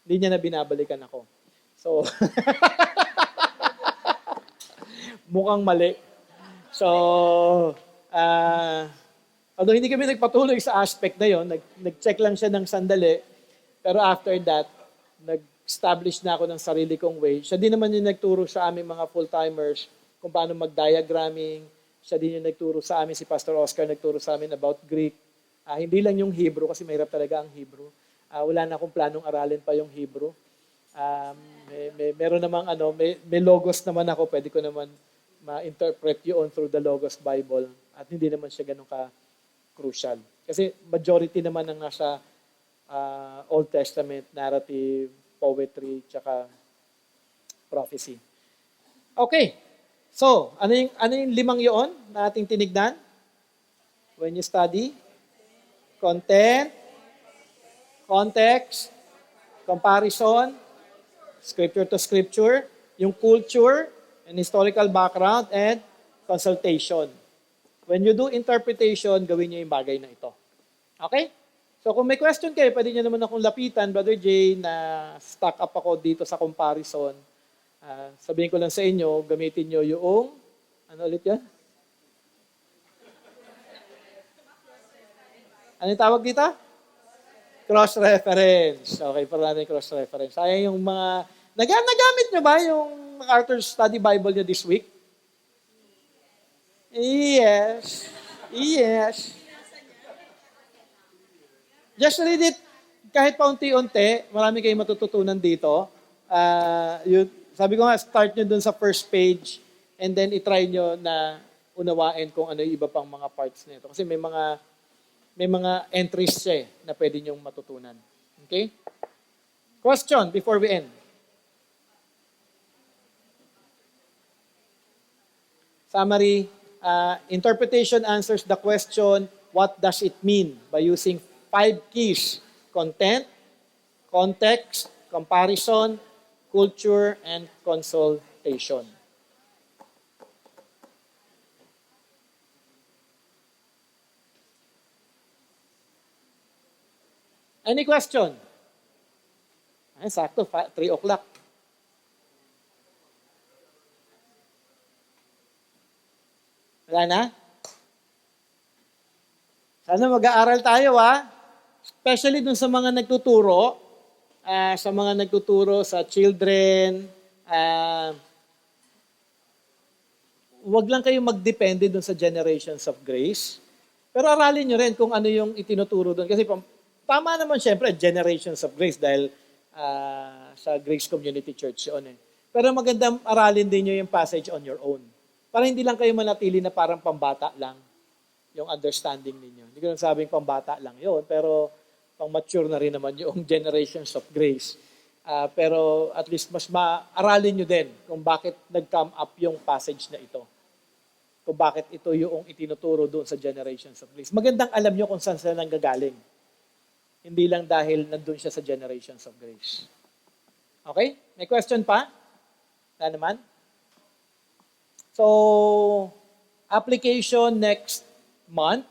Hindi niya na binabalikan ako. So, mukhang mali. So, although hindi kami nagpatuloy sa aspect na yon, nag-check lang siya ng sandali, pero after that, nag-establish na ako ng sarili kong way. Siya din naman yung nagturo sa aming mga full-timers kung paano mag-diagramming. Siya din yung nagturo sa amin, si Pastor Oscar nagturo sa amin about Greek. Hindi lang yung Hebrew, kasi mahirap talaga ang Hebrew. Wala na akong planong aralin pa yung Hebrew. Meron namang may logos naman ako, pwede ko naman ma-interpret yun through the Logos Bible. At hindi naman siya ganun ka-crucial. Kasi majority naman ng nasa Old Testament, narrative, poetry, tsaka prophecy. Okay. So, ano yung limang yun na ating tinignan? When you study, content, context, comparison, scripture to scripture, yung culture and historical background, and consultation. When you do interpretation, gawin niyo yung bagay na ito. Okay? So kung may question kayo, pwede niyo naman akong lapitan, Brother Jay, na stock up ako dito sa comparison. Sabihin ko lang sa inyo, gamitin niyo yung, ano ulit yan? Ano yung tawag dito? Cross-reference. Okay, para natin cross-reference. Sayang yung mga, nagamit nyo ba yung MacArthur Study Bible nyo this week? Yes. Yes. Just read it kahit paunti-unti. Marami kayong matututunan dito. Sabi ko nga, start nyo dun sa first page and then itry nyo na unawain kung ano yung iba pang mga parts nito. Kasi may mga entries siya na pwede nyong matutunan. Okay? Question before we end. Summary, interpretation answers the question, what does it mean, by using 5 keys: content, context, comparison, culture, and consultation. Any question? Ay, sakto, 3 o'clock. Wala na? Sana mag-aaral tayo, ha? Especially dun sa mga nagtuturo, sa children, wag lang kayo magdepende dun sa generations of grace. Pero aralin nyo rin kung ano yung itinuturo dun. Kasi tama naman syempre, generations of grace dahil sa Grace Community Church yun eh. Pero magandang aralin din nyo yung passage on your own. Para hindi lang kayo manatili na parang pambata lang yung understanding ninyo. Hindi ko lang sabing pambata lang yun, pero pang mature na rin naman yung generations of grace. Pero at least mas maaralin nyo din kung bakit nag-come up yung passage na ito. Kung bakit ito yung itinuturo doon sa generations of grace. Magandang alam nyo kung saan sila nanggagaling. Hindi lang dahil nandun siya sa generations of grace. Okay? May question pa? Na naman? So, application next month.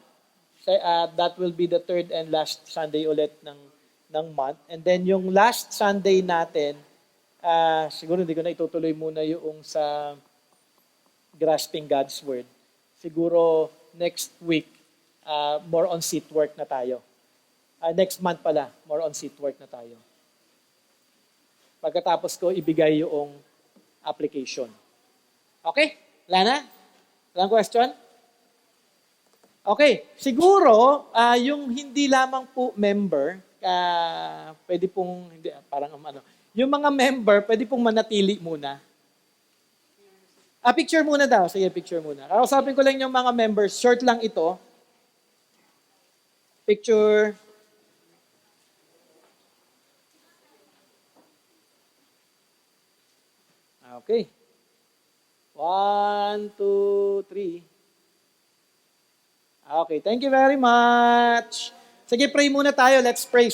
That will be the 3rd and last Sunday ulit ng month. And then yung last Sunday natin, siguro hindi ko na itutuloy muna yung sa grasping God's Word. Siguro next week, more on seat work na tayo. Next month pala, more on seat work na tayo. Pagkatapos ko, ibigay yung application. Okay? Wala na? Walang question? Okay. Siguro, yung hindi lamang po member, pwede pong, hindi, parang yung mga member, pwede pong manatili muna. Picture muna daw. Sige, picture muna. Kausapin ko lang yung mga members. Short lang ito. Picture. Okay. 1, 2, 3. Okay, thank you very much. Sige, pray muna tayo. Let's pray.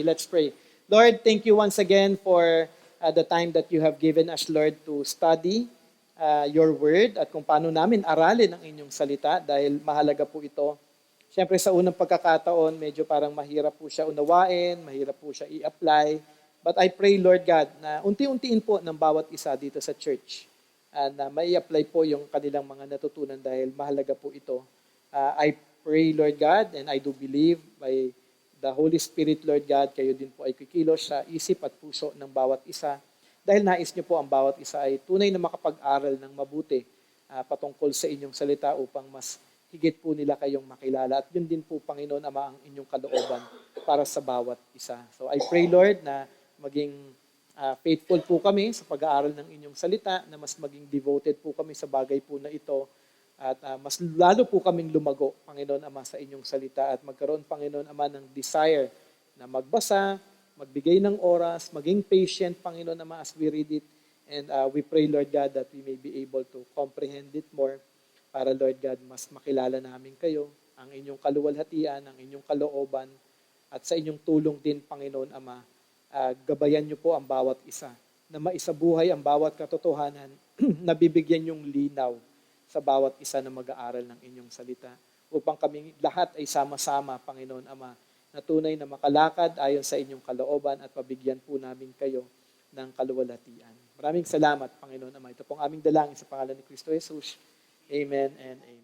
Let's pray. Lord, thank you once again for the time that you have given us, Lord, to study your word at kung paano namin aralin ang inyong salita dahil mahalaga po ito. Siyempre sa unang pagkakataon, medyo parang mahirap po siya unawain, mahirap po siya i-apply. But I pray, Lord God, na unti-untiin po ng bawat isa dito sa church na mai-apply po yung kanilang mga natutunan dahil mahalaga po ito. I pray, Lord God, and I do believe by the Holy Spirit, Lord God, kayo din po ay kikilos sa isip at puso ng bawat isa. Dahil nais niyo po ang bawat isa ay tunay na makapag-aral ng mabuti patungkol sa inyong salita upang mas higit po nila kayong makilala. At yun din po, Panginoon Ama, ang inyong kalooban para sa bawat isa. So I pray, Lord, na maging faithful po kami sa pag-aaral ng inyong salita, na mas maging devoted po kami sa bagay po na ito, at mas lalo po kaming lumago, Panginoon Ama, sa inyong salita, at magkaroon, Panginoon Ama, ng desire na magbasa, magbigay ng oras, maging patient, Panginoon Ama, as we read it, And we pray, Lord God, that we may be able to comprehend it more para, Lord God, mas makilala namin kayo, ang inyong kaluwalhatian, ang inyong kalooban, at sa inyong tulong din, Panginoon Ama, gabayan niyo po ang bawat isa, na maisabuhay ang bawat katotohanan, na bibigyan yung linaw sa bawat isa na mag-aaral ng inyong salita, upang kami lahat ay sama-sama, Panginoon Ama, na tunay na makalakad ayon sa inyong kalooban at pabigyan po namin kayo ng kaluwalhatian. Maraming salamat, Panginoon Ama. Ito pong aming dalangin sa pangalan ni Kristo Jesus. Amen and amen.